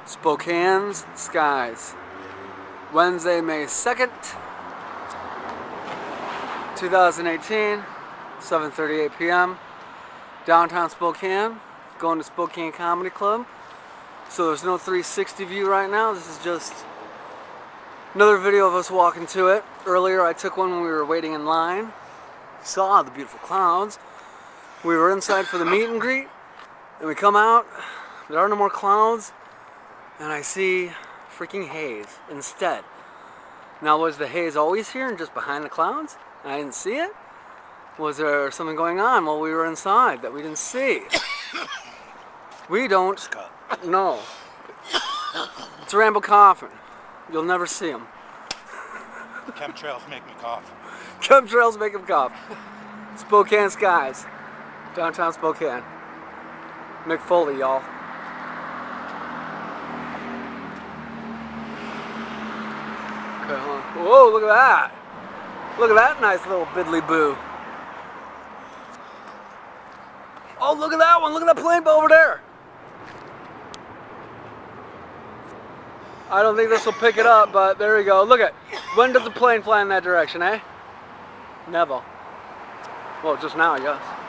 Spokanes skies. Wednesday, May 2nd, 2018, 7:38 p.m. Downtown Spokane, going to Spokane Comedy Club. So there's no 360 view right now. This is just another video of us walking to it. Earlier I took one when we were waiting in line. Saw the beautiful clouds. We were inside for the meet and greet, and we come out. There are no more clouds, and I see freaking haze instead. Now, was the haze always here and just behind the clouds and I didn't see it? Was there something going on while we were inside that we didn't see? We don't know. It's Rambo coughing. You'll never see him. Chemtrails make me cough. Chemtrails make him cough. Spokane skies. Downtown Spokane. McFoley, y'all. Okay, hold on. Whoa, look at that. Look at that nice little biddly boo. Oh, look at that one. Look at that plane over there. I don't think this will pick it up, but there we go. Look at, when does the plane fly in that direction, eh? Never. Well, just now, I guess.